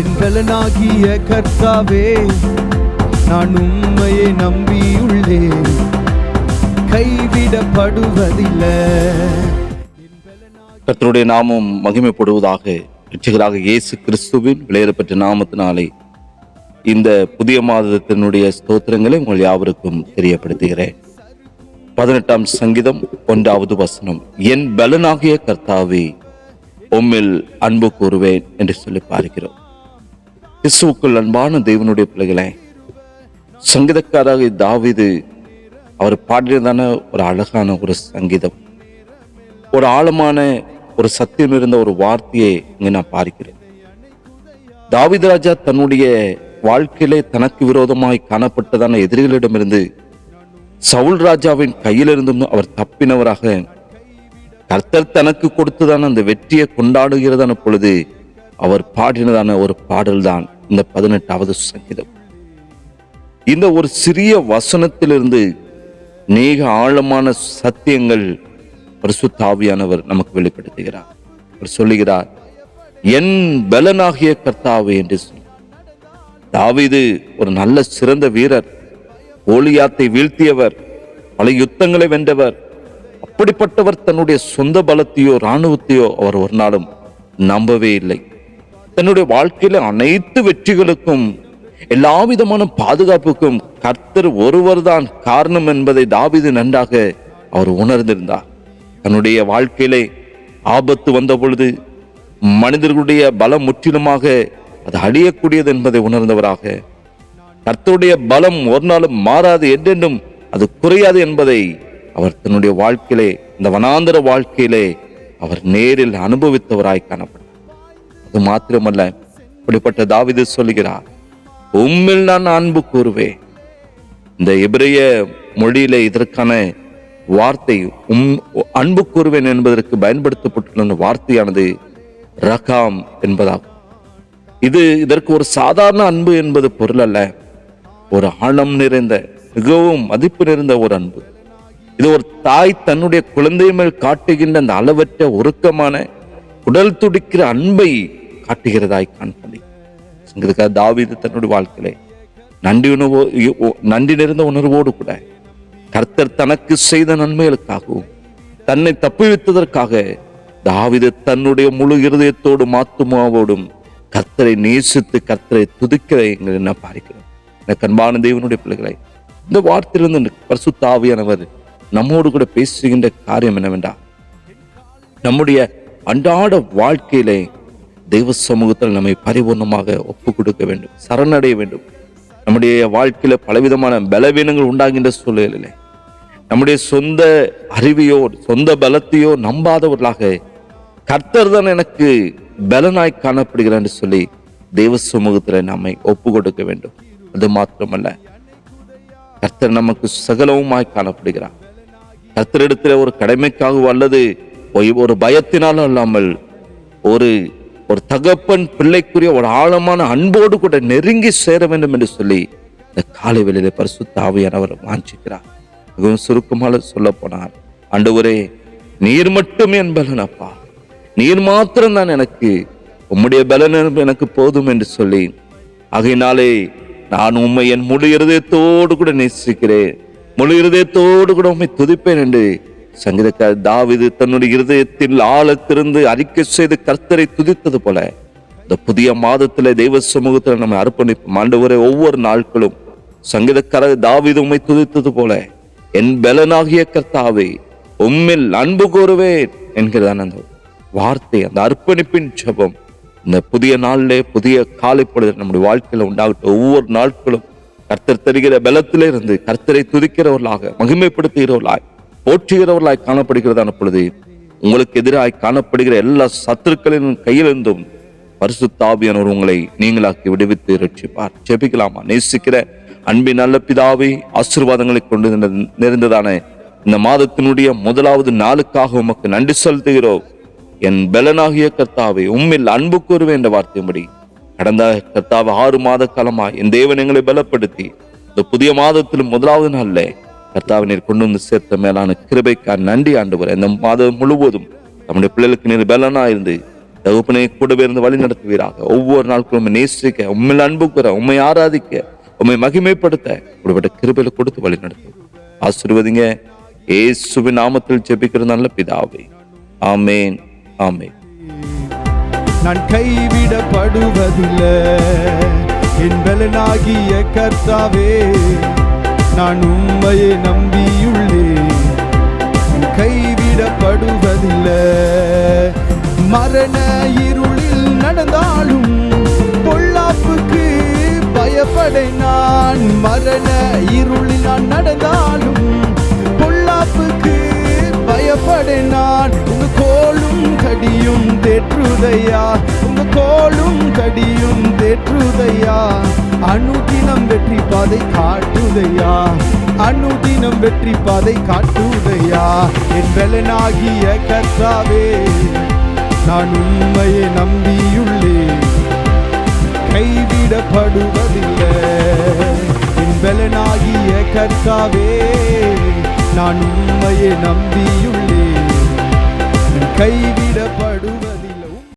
என் பலனாகிய கர்த்தாவே, நான் உம்மையை நம்பியுள்ளேன், கைவிடப்படுவதில்லை. கர்த்தருடைய நாமம் மகிமைப்படுவதாக. இரட்சகராக இயேசு கிறிஸ்துவின் விலையேறப்பெற்ற நாமத்தினாலே இந்த புதிய மாதத்தினுடைய ஸ்தோத்திரங்களை உங்கள் யாவருக்கும் தெரியப்படுத்துகிறேன். 18ஆம் சங்கீதம் 1வது வசனம், என் பலனாகிய கர்த்தாவே, உம்மில் அன்பு கூறுவேன் என்று சொல்லி பார்க்கிறோம். கிறிஸ்துவுக்குள் அன்பான தேவனுடைய பிள்ளைகளே, சங்கீதக்காராக தாவீது அவர் பாடினதான ஒரு அழகான ஒரு சங்கீதம், ஒரு ஆழமான ஒரு சத்தியம் இருந்த ஒரு வார்த்தையை இங்கே நான் பார்க்கிறேன். தாவீது ராஜா தன்னுடைய வாழ்க்கையிலே தனக்கு விரோதமாய் காணப்பட்டதான எதிரிகளிடமிருந்து, சவுல் ராஜாவின் கையிலிருந்தும் அவர் தப்பினவராக, கர்த்தர் தனக்கு கொடுத்ததான அந்த வெற்றியை கொண்டாடுகிறதான பொழுது அவர் பாடினதான ஒரு பாடல் தான் இந்த 18வது சங்கீதம். இந்த ஒரு சிறிய வசனத்திலிருந்து நீக ஆழமான சத்தியங்கள் பரிசுத்த ஆவியானவர் நமக்கு வெளிப்படுத்துகிறார். அவர் சொல்லுகிறார், என் பலனாகிய கர்த்தாவே என்று சொல்லி. தாவீது ஒரு நல்ல சிறந்த வீரர், கோலியாத்தை வீழ்த்தியவர், பல யுத்தங்களை வென்றவர். அப்படிப்பட்டவர் தன்னுடைய சொந்த பலத்தையோ இராணுவத்தையோ அவர் ஒரு நாளும் நம்பவே இல்லை. தன்னுடைய வாழ்க்கையில அனைத்து வெற்றிகளுக்கும் எல்லா விதமான பாதுகாப்புக்கும் கர்த்தர் ஒருவர் தான் காரணம் என்பதை தாவீது நன்றாக அவர் உணர்ந்திருந்தார். தன்னுடைய வாழ்க்கையிலே ஆபத்து வந்த பொழுது மனிதர்களுடைய பலம் முற்றிலுமாக அது அழியக்கூடியது என்பதை உணர்ந்தவராக, கர்த்தருடைய பலம் ஒரு நாளும் மாறாது, என்றென்றும் அது குறையாது என்பதை அவர் தன்னுடைய வாழ்க்கையிலே, இந்த வனாந்தர வாழ்க்கையிலே அவர் நேரில் அனுபவித்தவராய் காணப்பட்டார். அது மாத்திரமல்ல, இப்படிப்பட்ட தாவீது சொல்லுகிறார், உம்மில் நான் அன்பு கூறுவேன். இந்த எபிரேய மொழியிலே இதற்கான வார்த்தை அன்பு கூறுவேன் என்பதற்கு பயன்படுத்தப்பட்டுள்ள வார்த்தையானது ரகாம் என்பதாகும். இதற்கு ஒரு சாதாரண அன்பு என்பது பொருள் அல்ல, ஒரு ஆழம் நிறைந்த, மிகவும் மதிப்பு நிறைந்த ஒரு அன்பு. இது ஒரு தாய் தன்னுடைய குழந்தை மேல் காட்டுகின்ற அந்த அளவற்ற உருக்கமான உடல் துடிக்கிற அன்பை காட்டுகிறதாய் காண்பது. தாவீது தன்னுடைய வாழ்க்கையிலே நன்றி நிறைந்த உணர்வோடு கூட கர்த்தர் தனக்கு செய்த நன்மைகளுக்காகவும் தன்னை தப்புவித்ததற்காக தாவீது தன்னுடைய முழு இருதயத்தோடும் ஆத்துமாவோடும் கர்த்தரை நேசித்து கர்த்தரை துதிக்கிற எங்களை என்ன பார்க்கிறோம். எனக்கு அன்பான தேவனுடைய பிள்ளைகளை, இந்த வார்த்தையிலிருந்து பரிசுத்த ஆவியானவர் நம்மோடு கூட பேசுகின்ற காரியம் என்னவென்றால், நம்முடைய அன்றாட வாழ்க்கையிலே தெய்வ சமூகத்தில் நம்மை பரிபூர்ணமாக ஒப்பு கொடுக்க வேண்டும், சரணடைய வேண்டும். நம்முடைய வாழ்க்கையில பலவிதமான பலவீனங்கள் உண்டாகின்ற சூழலிலே நம்முடைய சொந்த அறிவையோ சொந்த பலத்தையோ நம்பாதவர்களாக கர்த்தர் தான் எனக்கு பலனாய் காணப்படுகிறார் என்று சொல்லி தெய்வ சமூகத்தில் நம்மை ஒப்பு கொடுக்க வேண்டும். அது மாத்திரமல்ல, கர்த்தர் நமக்கு சகலவுமாய் காணப்படுகிறார். கர்த்தரிடத்தில் ஒரு கடமைக்காகவோ அல்லது ஒரு பயத்தினாலும் அல்லாமல் ஒரு தகப்பன் பிள்ளைக்குரிய ஒரு ஆழமான அன்போடு கூட நெருங்கி சேர வேண்டும் என்று சொல்லி இந்த காலை வேளையிலே பரிசுத்த ஆவியானவர் வாஞ்சிக்கிறார். மிகவும் சுருக்கமாக சொல்ல போனார், ஆண்டவரே, நீர் மட்டுமே என் பலனப்பா, நீர் மாத்திரம் தான் எனக்கு, உம்முடைய பலன் எனக்கு போதும் என்று சொல்லி, ஆகையினாலே நான் உம்மை என் முழு இருதயத்தோடு கூட நேசிக்கிறேன், முழு இருதயத்தோடு கூட உம்மை துதிப்பேன் என்று சங்கீதக்காரர் தாவீது தன்னுடைய இருதயத்தில் ஆழத்திலிருந்து அறிக்கை செய்து கர்த்தரை துதித்தது போல, இந்த புதிய மாதத்திலே தெய்வ சமூகத்தில் நம்ம அர்ப்பணிப்போம். ஆண்டவரே, ஒவ்வொரு நாட்களும் சங்கீதக்காரர் தாவீது உம்மை துதித்தது போல, என் பலனாகிய கர்த்தாவே, உம்மில் அன்பு கூறுவேன் என்கிறதான அந்த வார்த்தை, அந்த அர்ப்பணிப்பின் ஜெபம் இந்த புதிய நாளிலே, புதிய காலை பொழுது நம்முடைய வாழ்க்கையில உண்டாகட்டும். ஒவ்வொரு நாட்களும் கர்த்தர் தருகிற பலத்திலே இருந்து கர்த்தரை துதிக்கிறவர்களாக, மகிமைப்படுத்துகிறவர்களாய், போற்றுகிறவர்களாய் காணப்படுகிறதான பொழுது உங்களுக்கு எதிராய் காணப்படுகிற எல்லா சத்துருக்களின் கையிலிருந்தும் பரிசுத்த ஆவியானவர் உங்களை நீங்களாக்கி விடுவித்து ரட்சிப்பார். ஜெபிக்கலாமா? நேசிக்கிற அன்பின் நல்ல பிதாவே, ஆசீர்வாதங்களை கொண்டு நிறைந்ததான இந்த மாதத்தினுடைய முதலாவது நாளுக்காக உமக்கு நன்றி செலுத்துகிறோம். என் பலனாகிய கர்த்தாவே, உம்மில் அன்பு கூறுவேன் என்ற வார்த்தையும்படி கடந்த கர்த்தாவை 6 மாத காலமாய் என் தேவன் எங்களை பலப்படுத்தி இந்த புதிய மாதத்திலும் முதலாவது நாள்ல கர்த்தாவை நீர் கொண்டு வந்து சேர்த்த மேலான கிருபைக்கார் நன்றி ஆண்டவர். இந்த மாதம் முழுவதும் நம்முடைய பிள்ளைகளுக்கு நீர் பலனா இருந்து தகப்பனை கூடவே இருந்து வழி நடத்துவீராக. ஒவ்வொரு நாட்களும் உண்மை நேசிக்க, உண்மை அன்பு கூற, உண்மை ஆராதிக்க, உண்மை மகிமைப்படுத்த இப்படிப்பட்ட கிருபையில கொடுத்து வழி நடத்தும். ஆசீர்வதிங்க. இயேசுவின் நாமத்தில் ஜெபிக்கிற நல்ல பிதாவே, ஆமேன், ஆமேன். நான் கைவிடப்படுவதில்லை, என் பலனாகிய கர்த்தாவே, நான் உம்மையை நம்பியுள்ளேன். கைவிடப்படுவதில்லை. மரண இருளில் நடந்தாலும் பொல்லாப்புக்கு பயப்படேன் நான். மரண இருளில் நான் நடந்தாலும் பொல்லாப்புக்கு பயப்படேன் நான். உங்க கோலும் கடியும் தேற்றுதையா, உங்க கோலும் கடியும் தேற்றுதையா. அனுதினம் வெற்றி பாதை காட்டுதையா, அனுதினம் வெற்றி பாதை காட்டுதையா. என் பலனாகிய கர்த்தாவே, நான் உம்மையை நம்பியுள்ளேன். கைவிடப்படுவதில்லை. என் பலனாகிய கர்த்தாவே, நான் உம்மையை நம்பியுள்ளேன். கை